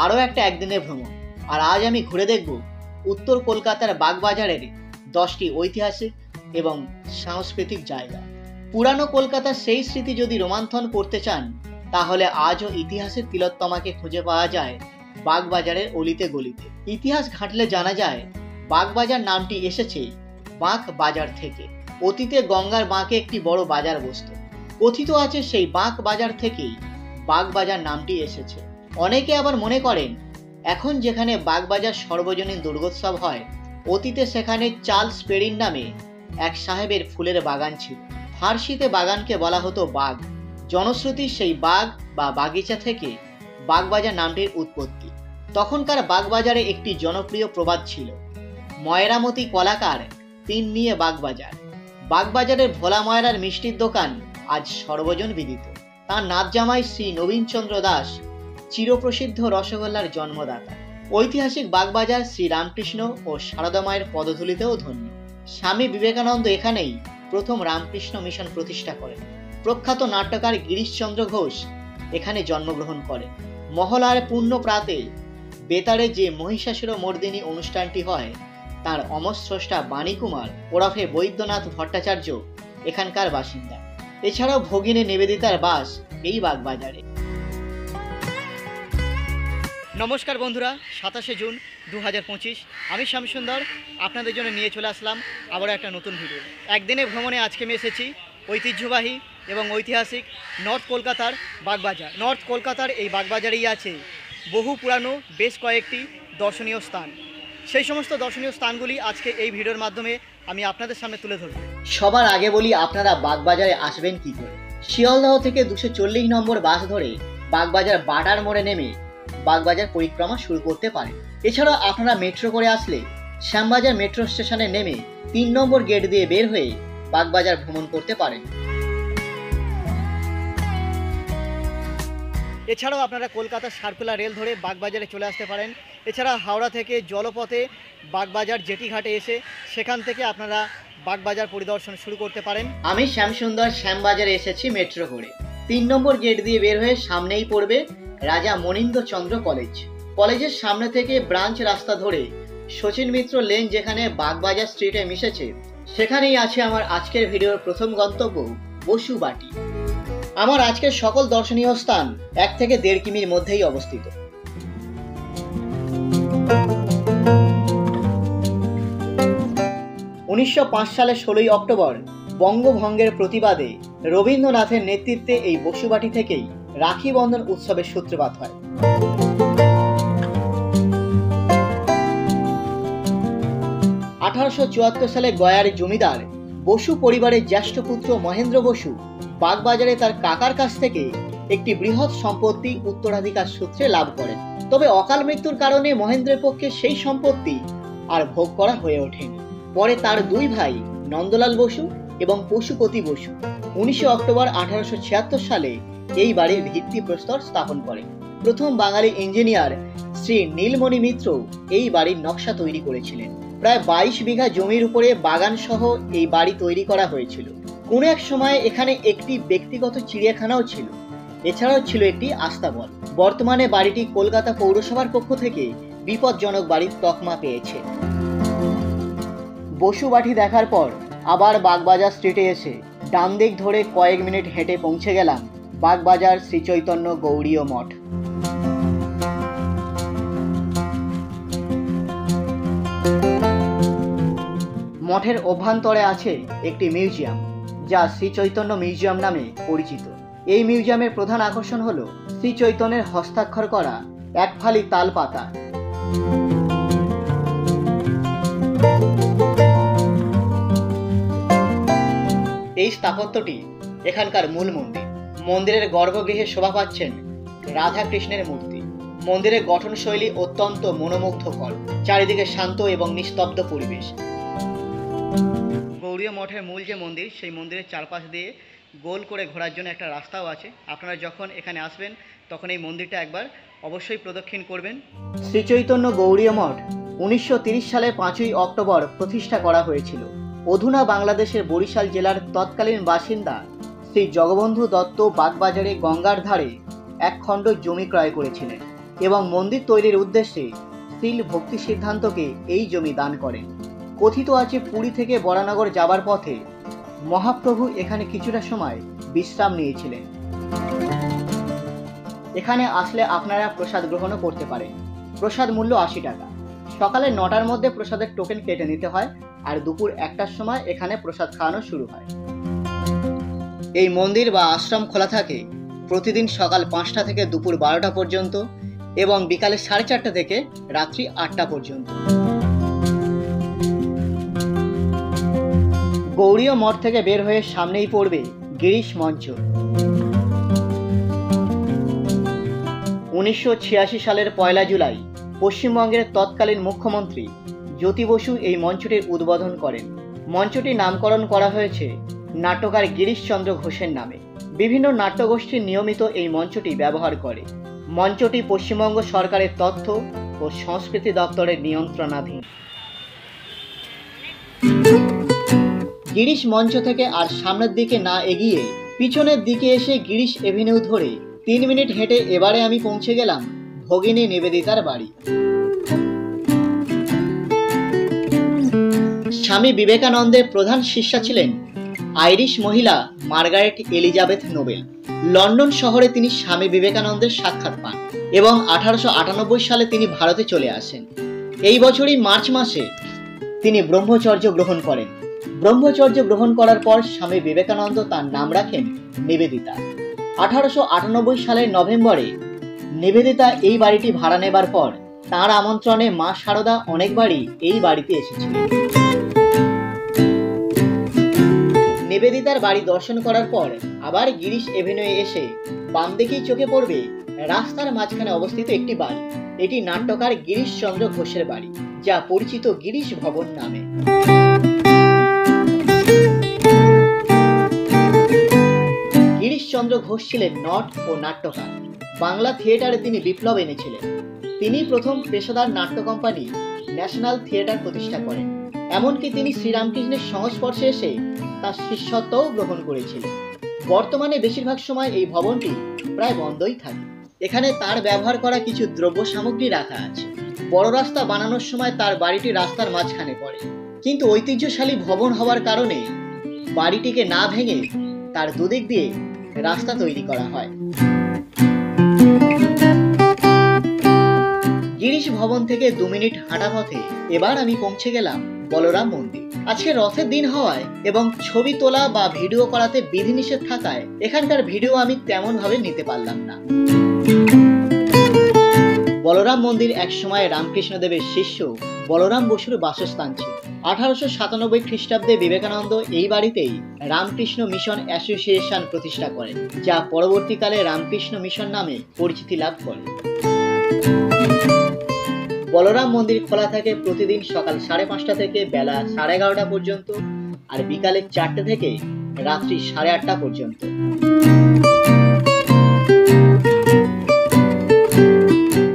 আরও একটা একদিনের ভ্রমণ। আর আজ আমি ঘুরে দেখব উত্তর কলকাতার বাগবাজারের 10টি ঐতিহাসিক এবং সাংস্কৃতিক জায়গা। পুরানো কলকাতার সেই স্মৃতি যদি রোমন্থন করতে চান, তাহলে আজও ইতিহাসের তিলোত্তমাকে খুঁজে পাওয়া যায় বাগবাজারের অলিতে গলিতে। ইতিহাস ঘাঁটলে জানা যায় বাগবাজার নামটি এসেছে বাঁক বাজার থেকে। অতীতে গঙ্গার বাঁকে একটি বড় বাজার বসত। কথিত আছে সেই বাঁক বাজার থেকেই বাগবাজার নামটি এসেছে। অনেকে আবার মনে করেন এখন যেখানে বাগবাজার সর্বজনীন দুর্গোৎসব হয়, অতীতে সেখানে চার্লস পেরিন নামে এক সাহেবের ফুলের বাগান ছিল। ফার্সিতে বাগানকে বলা হতো বাগ। জনশ্রুতি সেই বাগ বা বাগিচা থেকে বাগবাজার নামটির উৎপত্তি। তখনকার বাগবাজারে একটি জনপ্রিয় প্রবাদ ছিল, ময়রামতি কলাকার তিন নিয়ে বাগবাজার। বাগবাজারের ভোলা ময়রার মিষ্টির দোকান আজ সর্বজন বিদিত। তাঁর নাত জামাই শ্রী নবীনচন্দ্র দাস চিরপ্রসিদ্ধ রসগোল্লার জন্মদাতা। ঐতিহাসিক বাগবাজার শ্রী রামকৃষ্ণ ও সারদা মায়ের পদধূলিতেও ধন্য। স্বামী বিবেকানন্দ এখানেই প্রথম রামকৃষ্ণ মিশন প্রতিষ্ঠা করেন। প্রখ্যাত নাট্যকার গিরিশচন্দ্র ঘোষ এখানে জন্মগ্রহণ করেন। মহলার পূর্ণ প্রাতে বেতারে যে মহিষাসুর মর্দিনী অনুষ্ঠানটি হয়, তার অমরস্রষ্টা বাণীকুমার ওরফে বৈদ্যনাথ ভট্টাচার্য এখানকার বাসিন্দা। এছাড়াও ভগিনী নিবেদিতার বাস এই বাগবাজারে। নমস্কার বন্ধুরা, 27শে জুন 2025 আমি শ্যামসুন্দর আপনাদের জন্য নিয়ে চলে আসলাম আবারও একটা নতুন ভিডিও। একদিনের ভ্রমণে আজকে আমি এসেছি ঐতিহ্যবাহী এবং ঐতিহাসিক নর্থ কলকাতার বাগবাজার। নর্থ কলকাতার এই বাগবাজারেই আছে বহু পুরানো বেশ কয়েকটি দর্শনীয় স্থান। সেই সমস্ত দর্শনীয় স্থানগুলি আজকে এই ভিডিওর মাধ্যমে আমি আপনাদের সামনে তুলে ধরব। সবার আগে বলি, আপনারা বাগবাজারে আসবেন কি করে। শিয়ালদহ থেকে 240 নম্বর বাস ধরে বাগবাজার বাটার মোড়ে নেমে বাগবাজার পরিক্রমা শুরু করতে পারেন। এছাড়াও আপনারা মেট্রো করে আসলে শ্যামবাজার মেট্রো স্টেশনে নেমে 3 নম্বর গেট দিয়ে বের হয়ে বাগবাজার ভ্রমণ করতে পারেন। এছাড়াও আপনারা কলকাতার সার্কুলার রেল ধরে বাগবাজারে চলে আসতে পারেন। এছাড়া হাওড়া থেকে জলপথে বাগবাজার জেটিঘাটে এসে সেখান থেকে আপনারা বাগবাজার পরিদর্শন শুরু করতে পারেন। আমি শ্যামসুন্দর শ্যামবাজারে এসেছি মেট্রো করে। 3 নম্বর গেট দিয়ে বের হয়ে সামনেই পড়বে রাজা মনীন্দ্রচন্দ্র কলেজ। কলেজের সামনে থেকে ব্রাঞ্চ রাস্তা ধরে শচীন মিত্র লেন যেখানে বাগবাজার স্ট্রিটে মিশেছে, সেখানেই আছে আমার আজকের ভিডিওর প্রথম গন্তব্য বসুবাটি। আমার আজকের সকল দর্শনীয় স্থান 1 থেকে 1.5 কিমির মধ্যেই অবস্থিত। সালে 16ই অক্টোবর বঙ্গভঙ্গের প্রতিবাদে রবীন্দ্রনাথের নেতৃত্বে এই বসুবাটি থেকেই রাখি বন্ধন উৎসবের সূত্রপাত হয়। 1874 সালে গয়ার জমিদার বসু পরিবারের জ্যেষ্ঠ পুত্র মহেন্দ্র বসু বাগবাজারে তার কাকার কাছ থেকে একটি বৃহৎ সম্পত্তি উত্তরাধিকার সূত্রে লাভ করেন। তবে অকাল মৃত্যুর কারণে মহেন্দ্রের পক্ষে সেই সম্পত্তি আর ভোগ করা হয়ে ওঠেনি। পরে তার 2 ভাই নন্দলাল বসু এবং পশুপতি বসু 19 অক্টোবর 1876 সালে এই বাড়ির ভিত্তিপ্রস্তর স্থাপন করেন। প্রথম বাঙালি ইঞ্জিনিয়ার শ্রী নীলমণি মিত্র এই বাড়ির নকশা তৈরি করেছিলেন। প্রায় 22 বিঘা জমির উপরে বাগান সহ এই বাড়ি তৈরি করা হয়েছিল। কোনো এক সময় এখানে একটি ব্যক্তিগত চিড়িয়াখানাও ছিল। এছাড়াও ছিল একটি আস্তাবল। বর্তমানে বাড়িটি কলকাতা পৌরসভার পক্ষ থেকে বিপজ্জনক বাড়ির তকমা পেয়েছে। বসুবাটি দেখার পর আবার বাগবাজার স্ট্রিটে এসে ডান দিক ধরে কয়েক মিনিট হেঁটে পৌঁছে গেলাম বাগবাজার শ্রী চৈতন্য গৌড়ীয় মঠ। মঠের অভ্যন্তরে আছে একটি মিউজিয়াম, যা শ্রী চৈতন্য মিউজিয়াম নামে পরিচিত। এই মিউজিয়ামের প্রধান আকর্ষণ হল শ্রী চৈতন্যের হস্তাক্ষর করা এক ফালি তাল পাতা। এই স্থাপত্যটি এখানকার মূল মন্দির। মন্দিরের গর্ভগৃহে শোভা পাচ্ছেন রাধা কৃষ্ণের মূর্তি। মন্দিরের গঠনশৈলী অত্যন্ত মনোমুগ্ধকর। চারিদিকে শান্ত এবং নিস্তব্ধ পরিবেশ। গৌড়ীয় মঠের মূল যে মন্দির, সেই মন্দিরের চারপাশ দিয়ে গোল করে ঘোরার জন্য একটা রাস্তাও আছে। আপনারা যখন এখানে আসবেন তখন এই মন্দিরটা একবার অবশ্যই প্রদক্ষিণ করবেন। শ্রী চৈতন্য গৌড়ীয় মঠ 1930 সালে 5ই অক্টোবর প্রতিষ্ঠা করা হয়েছিল। অধুনা বাংলাদেশের বরিশাল জেলার তৎকালীন বাসিন্দা শ্রী জগবন্ধু দত্ত বাগবাজারে গঙ্গার ধারে 1 খণ্ড জমি ক্রয় করেছিলেন। এবং মন্দির তৈরির উদ্দেশ্যে শ্রীল ভক্তি সিদ্ধান্তকে এই জমি দান করেন। কথিত আছে পুরী থেকে বরানগর যাবার পথে মহাপ্রভু এখানে কিছুটা সময় বিশ্রাম নিয়েছিলেন। এখানে আসলে আপনারা প্রসাদ গ্রহণও করতে পারেন। প্রসাদ মূল্য 80 টাকা। সকালে 9টার মধ্যে প্রসাদের টোকেন কেটে নিতে হয়, আর দুপুর 1টার সময় এখানে প্রসাদ খাওয়ানো শুরু হয়। এই মন্দির বা আশ্রম খোলা থাকে প্রতিদিন সকাল 5টা থেকে দুপুর 12টা পর্যন্ত এবং বিকালে 4:30 থেকে রাত্রি 8টা পর্যন্ত। গৌড়ীয় মঠ থেকে বের হয়ে সামনেই পড়বে গিরিশ মঞ্চ। 1986 সালের 1 জুলাই পশ্চিমবঙ্গের তৎকালীন মুখ্যমন্ত্রী জ্যোতি বসু এই মঞ্চটির উদ্বোধন করেন। মঞ্চটির নামকরণ করা হয়েছে নাট্যকার গিরিশচন্দ্র ঘোষের নামে। বিভিন্ন নাট্যগোষ্ঠী নিয়মিত এই মঞ্চটি ব্যবহার করে। মঞ্চটি পশ্চিমবঙ্গ সরকারের তথ্য ও সংস্কৃতি দপ্তরের নিয়ন্ত্রণাধীন। গিরিশ মঞ্চ থেকে আর সামনের দিকে না এগিয়ে পিছনের দিকে এসে গিরিশ এভিনিউ ধরে 3 মিনিট হেঁটে এবারে আমি পৌঁছে গেলাম ভগিনী নিবেদিতার বাড়ি। স্বামী বিবেকানন্দের প্রধান শিষ্যা ছিলেন আইরিশ মহিলা মার্গারেট এলিজাবেথ নোবেল। লন্ডন শহরে তিনি স্বামী বিবেকানন্দের সাক্ষাৎ পান এবং 1898 সালে তিনি ভারতে চলে আসেন। এই বছরই মার্চ মাসে তিনি ব্রহ্মচর্য গ্রহণ করেন। ব্রহ্মচর্য গ্রহণ করার পর স্বামী বিবেকানন্দ তার নাম রাখেন নিবেদিতা। 1898 সালের নভেম্বরে নিবেদিতা এই বাড়িটি ভাড়া নেবার পর তাঁর আমন্ত্রণে মা শারদা অনেকবারই এই বাড়িতে এসেছিলেন। নিবেদিতার বাড়ি দর্শন করার পর আবার গিরিশ এভিনিউ এসে বাম দিকেই চোখে পড়বে রাস্তার মাঝখানে অবস্থিত একটি বাড়ি। এটি নাট্যকার গিরিশচন্দ্র ঘোষের বাড়ি, যা পরিচিত গিরিশ ভবন নামে। গিরিশচন্দ্র ঘোষ ছিলেন নট ও নাট্যকার। বাংলা থিয়েটারে তিনি বিপ্লব এনেছিলেন। তিনি প্রথম পেশাদার নাট্য কোম্পানি ন্যাশনাল থিয়েটার প্রতিষ্ঠা করেন। এমনকি তিনি শ্রীরামকৃষ্ণের সংস্পর্শে এসে তার শিষ্যত্বও গ্রহণ করেছিলেন। বর্তমানে বেশিরভাগ সময় এই ভবনটি প্রায় বন্ধই থাকে। এখানে তার ব্যবহার করা কিছু দ্রব্য সামগ্রী রাখা আছে। বড় রাস্তা বানানোর সময় তার বাড়িটি রাস্তার মাঝখানে পড়ে, কিন্তু ঐতিহ্যশালী ভবন হওয়ার কারণে বাড়িটিকে না ভেঙে তার দুদিক দিয়ে রাস্তা তৈরি করা হয়। গিরিশ ভবন থেকে 2 মিনিট হাঁটা পথে এবার আমি পৌঁছে গেলাম বলরাম মন্দির। আজকে রথের দিন হওয়ায় এবং ছবি তোলা বা ভিডিও করাতে বিধিনিষেধ থাকায় এখানকার ভিডিও আমি তেমন ভাবে নিতে পারলাম না। বলরাম মন্দির একসময় রামকৃষ্ণদেবের শিষ্য বলরাম বসুর বাসস্থান ছিল। 1897 খ্রিস্টাব্দে বিবেকানন্দ এই বাড়িতেই রামকৃষ্ণ মিশন অ্যাসোসিয়েশন প্রতিষ্ঠা করেন, যা পরবর্তীকালে রামকৃষ্ণ মিশন নামে পরিচিতি লাভ করে। বলরাম মন্দির খোলা থাকে প্রতিদিন সকাল 5:30 থেকে বেলা 11:30 পর্যন্ত আর বিকালে 4টে থেকে রাত্রি 8:30 পর্যন্ত।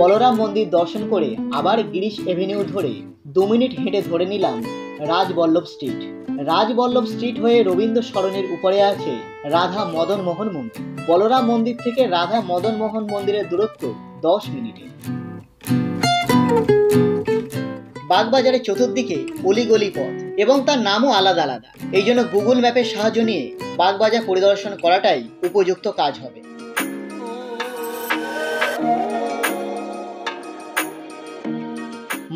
বলরাম মন্দির দর্শন করে আবার গিরিশ এভিনিউ ধরে 2 মিনিট হেঁটে ধরে নিলাম রাজবল্লভ স্ট্রিট। রাজবল্লভ স্ট্রিট হয়ে রবীন্দ্র সরণির উপরে আছে রাধা মদন মোহন মন্দির। বলরাম মন্দির থেকে রাধা মদন মোহন মন্দিরের দূরত্ব 10 মিনিটের। বাগবাজারের চতুর্দিকে অলিগলি পথ এবং তার নামও আলাদা আলাদা। এই জন্য গুগল ম্যাপের সাহায্য নিয়ে বাগবাজার পরিদর্শন করাটাই উপযুক্ত কাজ হবে।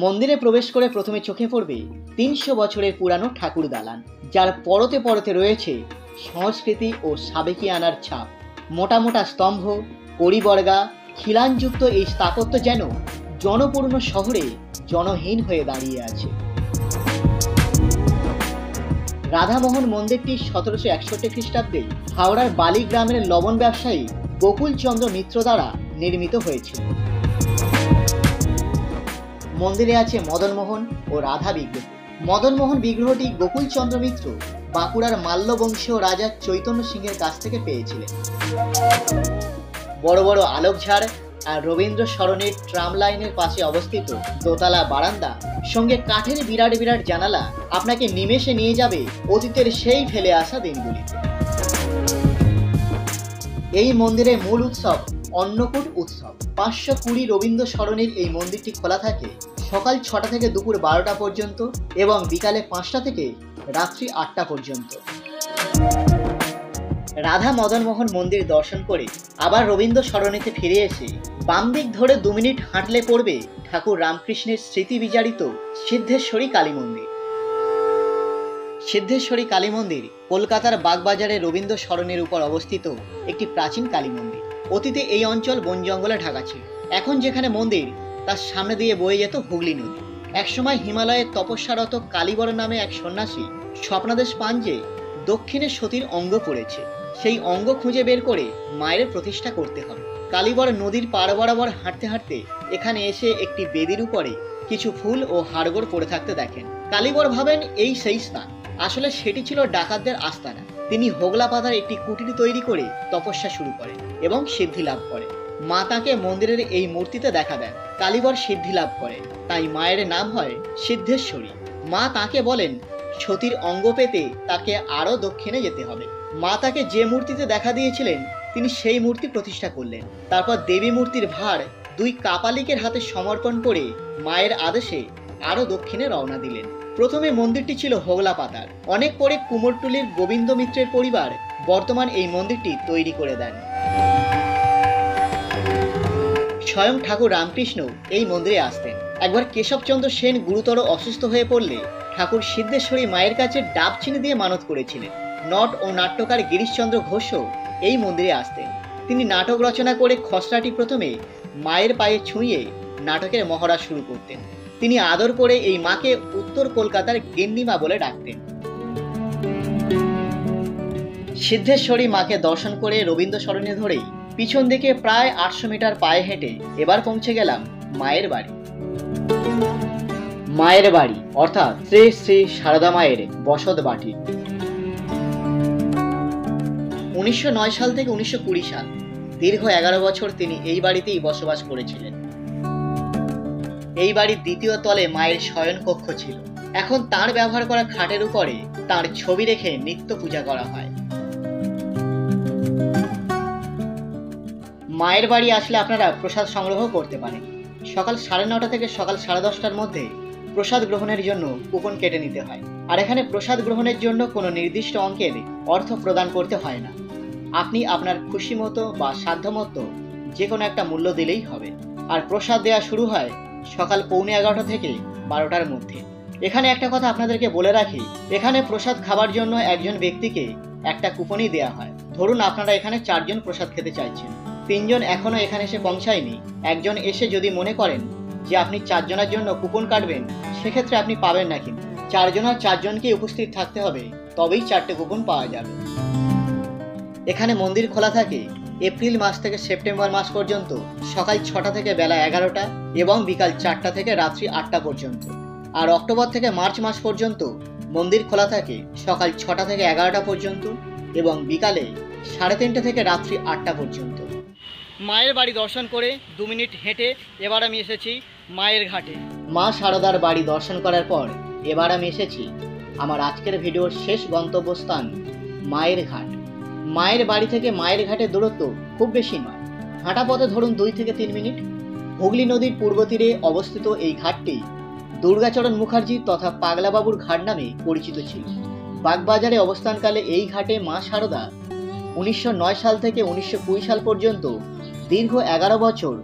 মন্দিরে প্রবেশ করে প্রথমে চোখে পড়বে 300 বছরের পুরানো ঠাকুর দালান, যার পরতে পরতে রয়েছে সংস্কৃতি ও সাবেকিয়ানার ছাপ। মোটা মোটা স্তম্ভ, কড়িবর্গা, খিলানযুক্ত এই স্থাপত্য যেন জনপূর্ণ শহরে জনহীন হয়ে দাঁড়িয়ে আছে। রাধামোহন মন্দিরটি 1761 খ্রিস্টাব্দে হাওড়ার বালি গ্রামের লবণ ব্যবসায়ী গোকুলচন্দ্র মিত্র দ্বারা নির্মিত হয়েছিল। মন্দিরে আছে মদনমোহন ও রাধা বিগ্রহ। মদনমোহন বিগ্রহটি গোকুলচন্দ্র মিত্র বাঁকুড়ার মাল্যবংশীয় রাজা চৈতন্য সিংহের কাছ থেকে পেয়েছিলেন। বড় বড় আলোকঝাড় আর রবীন্দ্র সরণির ট্রাম লাইনের পাশে অবস্থিত দোতলা বারান্দা সঙ্গে কাঠের বিরাট বিরাট জানালা আপনাকে নিমেষে নিয়ে যাবে অতীতের সেই ফেলে আসা দিনগুলিতে। এই মন্দিরের মূল উৎসব অন্নকূট উৎসব। 520 রবীন্দ্র সরণির এই মন্দিরটি খোলা থাকে সকাল 6টা থেকে দুপুর 12টা পর্যন্ত এবং বিকালে 5টা থেকে রাত্রি 8টা পর্যন্ত। রাধা মদন মোহন মন্দির দর্শন করে আবার রবীন্দ্র সরণিতে ফিরে এসে বাম দিক ধরে 2 মিনিট হাঁটলে পড়বে ঠাকুর রামকৃষ্ণের স্মৃতি বিজারিত সিদ্ধেশ্বরী কালী মন্দির। সিদ্ধেশ্বরী কালী মন্দির কলকাতার বাগবাজারে রবীন্দ্র সরণির উপর অবস্থিত একটি প্রাচীন কালী মন্দির। অতীতে এই অঞ্চল বন জঙ্গলে ঢাকা ছিল। এখন যেখানে মন্দির তার সামনে দিয়ে বয়ে যেত হুগলি নদী। একসময় হিমালয়ে তপস্যারত কালীবর নামে এক সন্ন্যাসী স্বপ্নাদেশ পান যে দক্ষিণে সতীর অঙ্গ পড়েছে, সেই অঙ্গ খুঁজে বের করে মায়ের প্রতিষ্ঠা করতে হবে। কালীবর নদীর পাড় বরাবর হাঁটতে হাঁটতে এখানে এসে একটি বেদির উপরে কিছু ফুল ও হাড়গোড় পড়ে থাকতে দেখেন। কালীবর ভাবেন এই সেই স্থান। আসলে সেটি ছিল ডাকাতদের আস্তানা। তিনি হোগলা পাতার একটি কুটির তৈরি করে তপস্যা শুরু করেন এবং সিদ্ধি লাভ করেন। মা তাকে মন্দিরের এই মূর্তিতে দেখা দেন। কালীবর সিদ্ধি লাভ করে, তাই মায়ের নাম হয় সিদ্ধেশ্বরী। মা তাকে বলেন সতীর অঙ্গ পেতে তাকে আরও দক্ষিণে যেতে হবে। মা তাকে যে মূর্তিতে দেখা দিয়েছিলেন তিনি সেই মূর্তি প্রতিষ্ঠা করলেন। তারপর দেবী মূর্তির ভার 2 কাপালিকের হাতে সমর্পণ করে মায়ের আদেশে আরও দক্ষিণে রওনা দিলেন। প্রথমে মন্দিরটি ছিল হোগলা পাতার। অনেক পরে কুমোরটুলির গোবিন্দ মিত্রের পরিবার বর্তমান এই মন্দিরটি তৈরি করে দেন। স্বয়ং ঠাকুর রামকৃষ্ণ এই মন্দিরে আসতেন। একবার কেশবচন্দ্র সেন গুরুতর অসুস্থ হয়ে পড়লে ঠাকুর সিদ্ধেশ্বরী মায়ের কাছে ডাব চিনি দিয়ে মানত করেছিলেন। নট ও নাট্যকার গিরিশচন্দ্র ঘোষও এই মন্দিরে আসতেন। তিনি নাটক রচনা করে খসড়াটি প্রথমে মায়ের পায়ে ছুঁয়ে নাটকের মহড়া শুরু করতেন। তিনি আদর করে এই মাকে উত্তর কলকাতার গিন্নিমা বলে ডাকতেন। সিদ্ধেশ্বরী মাকে দর্শন করে রবীন্দ্র সরণি ধরেই পিছন দিকে প্রায় 800 মিটার পায়ে হেঁটে এবার পৌঁছে গেলাম মায়ের বাড়ি। মায়ের বাড়ি অর্থাৎ শ্রী শ্রী সারদা মায়ের বসত বাটি। 1909 সাল থেকে 1920 সাল দীর্ঘ 11 বছর তিনি এই বাড়িতেই বসবাস করেছিলেন। এই বাড়ির দ্বিতীয় তলে মায়ের শয়ন কক্ষ ছিল। এখন তার ব্যবহার করা খাটের উপরে তার ছবি রেখে নিত্য পূজা করা হয়। মায়ের বাড়ি আসলে আপনারা প্রসাদ সংগ্রহ করতে পারেন। সকাল 9:30 থেকে সকাল 10:30টার মধ্যে প্রসাদ গ্রহণের জন্য কুপন কেটে নিতে হয়। আর এখানে প্রসাদ গ্রহণের জন্য কোনো নির্দিষ্ট অঙ্কের অর্থ প্রদান করতে হয় না। আপনি আপনার খুশি মতো বা সাধ্য মতো যে কোনো একটা মূল্য দিলেই হবে। আর প্রসাদ দেওয়া শুরু হয় সকাল 11:45 থেকে 12টার মধ্যে। এখানে একটা কথা আপনাদেরকে বলে রাখি, এখানে প্রসাদ খাবার জন্য একজন ব্যক্তিকে একটা কুপনই দেওয়া হয়। ধরুন আপনারা এখানে 4 জন প্রসাদ খেতে চাইছেন, 3 জন এখনো এখানে এসে পৌঁছায়নি। একজন এসে যদি মনে করেন যে আপনি 4 জনের জন্য কুপন কাটবেন, সেক্ষেত্রে আপনি পাবেন না, কিন্তু 4 জনের 4 জনকেই উপস্থিত থাকতে হবে, তবেই 4টে কুপন পাওয়া যাবে। এখানে মন্দির খোলা থাকে এপ্রিল মাস থেকে সেপ্টেম্বর মাস পর্যন্ত সকাল 6টা থেকে বেলা 11টা এবং বিকাল 4টা থেকে রাত্রি 8টা পর্যন্ত। আর অক্টোবর থেকে মার্চ মাস পর্যন্ত মন্দির খোলা থাকে সকাল 6টা থেকে 11টা পর্যন্ত এবং বিকালে 3:30 থেকে রাত্রি 8টা পর্যন্ত। মায়ের বাড়ি দর্শন করে 2 মিনিট হেঁটে এবার আমি এসেছি মায়ের ঘাটে। মা সারদার বাড়ি দর্শন করার পর এবার আমি এসেছি আমার আজকের ভিডিওর শেষ গন্তব্যস্থান মায়ের ঘাট। মায়ের বাড়ি থেকে মায়ের ঘাটের দূরত্ব খুব বেশি নয়, হাঁটা পথে ধরুন 2 থেকে 3 মিনিট। হুগলি নদীর পূর্ব তীরে অবস্থিত এই ঘাটটি দুর্গাচরণ মুখার্জি তথা পাগলাবাবুর ঘাট নামে পরিচিত ছিল। বাগবাজারে অবস্থানকালে এই ঘাটে মা সারদা 1909 সাল থেকে 1920 সাল পর্যন্ত দীর্ঘ 11 বছর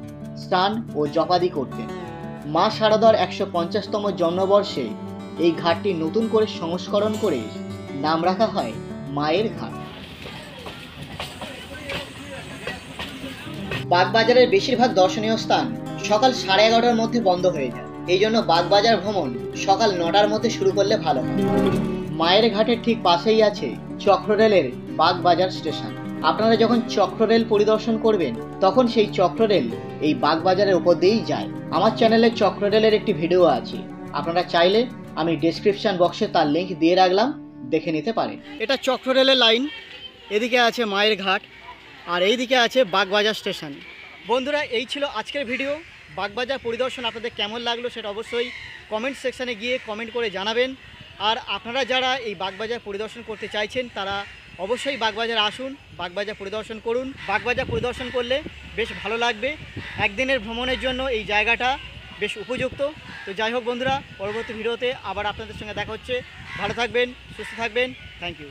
স্নান ও জপাদি করতেন। মা সারদার 150তম জন্মবর্ষে এই ঘাটটি নতুন করে সংস্করণ করে নাম রাখা হয় মায়ের ঘাট। বাগবাজারের বেশিরভাগ দর্শনীয় স্থান সকাল 11:30টার মধ্যে বন্ধ হয়ে যায়। এই জন্য বাগবাজার ভ্রমণ সকাল 9টার মধ্যে শুরু করলে ভালো হয়। মায়ের ঘাটের ঠিক পাশেই আছে চক্ররেলের বাগবাজার স্টেশন। আপনারা যখন চক্ররেল পরিদর্শন করবেন তখন সেই চক্ররেল এই বাগবাজারের উপর দিয়েই যায়। আমার চ্যানেলে চক্ররেলের একটি ভিডিও আছে, আপনারা চাইলে আমি ডেসক্রিপশন বক্সে তার লিঙ্ক দিয়ে রাখলাম, দেখে নিতে পারেন। এটা চক্ররেলের লাইন, এদিকে আছে মায়ের ঘাট আর এইদিকে আছে বাগবাজার স্টেশন। বন্ধুরা, এই ছিল আজকের ভিডিও। বাগবাজার পরিদর্শন আপনাদের কেমন লাগলো সেটা অবশ্যই কমেন্ট সেকশানে গিয়ে কমেন্ট করে জানাবেন। আর আপনারা যারা এই বাগবাজার পরিদর্শন করতে চাইছেন তারা অবশ্যই বাগবাজার আসুন, বাগবাজার পরিদর্শন করুন। বাগবাজার পরিদর্শন করলে বেশ ভালো লাগবে। একদিনের ভ্রমণের জন্য এই জায়গাটা বেশ উপযুক্ত। তো যাই হোক বন্ধুরা, পরবর্তী ভিডিওতে আবার আপনাদের সঙ্গে দেখা হচ্ছে। ভালো থাকবেন, সুস্থ থাকবেন। Thank you.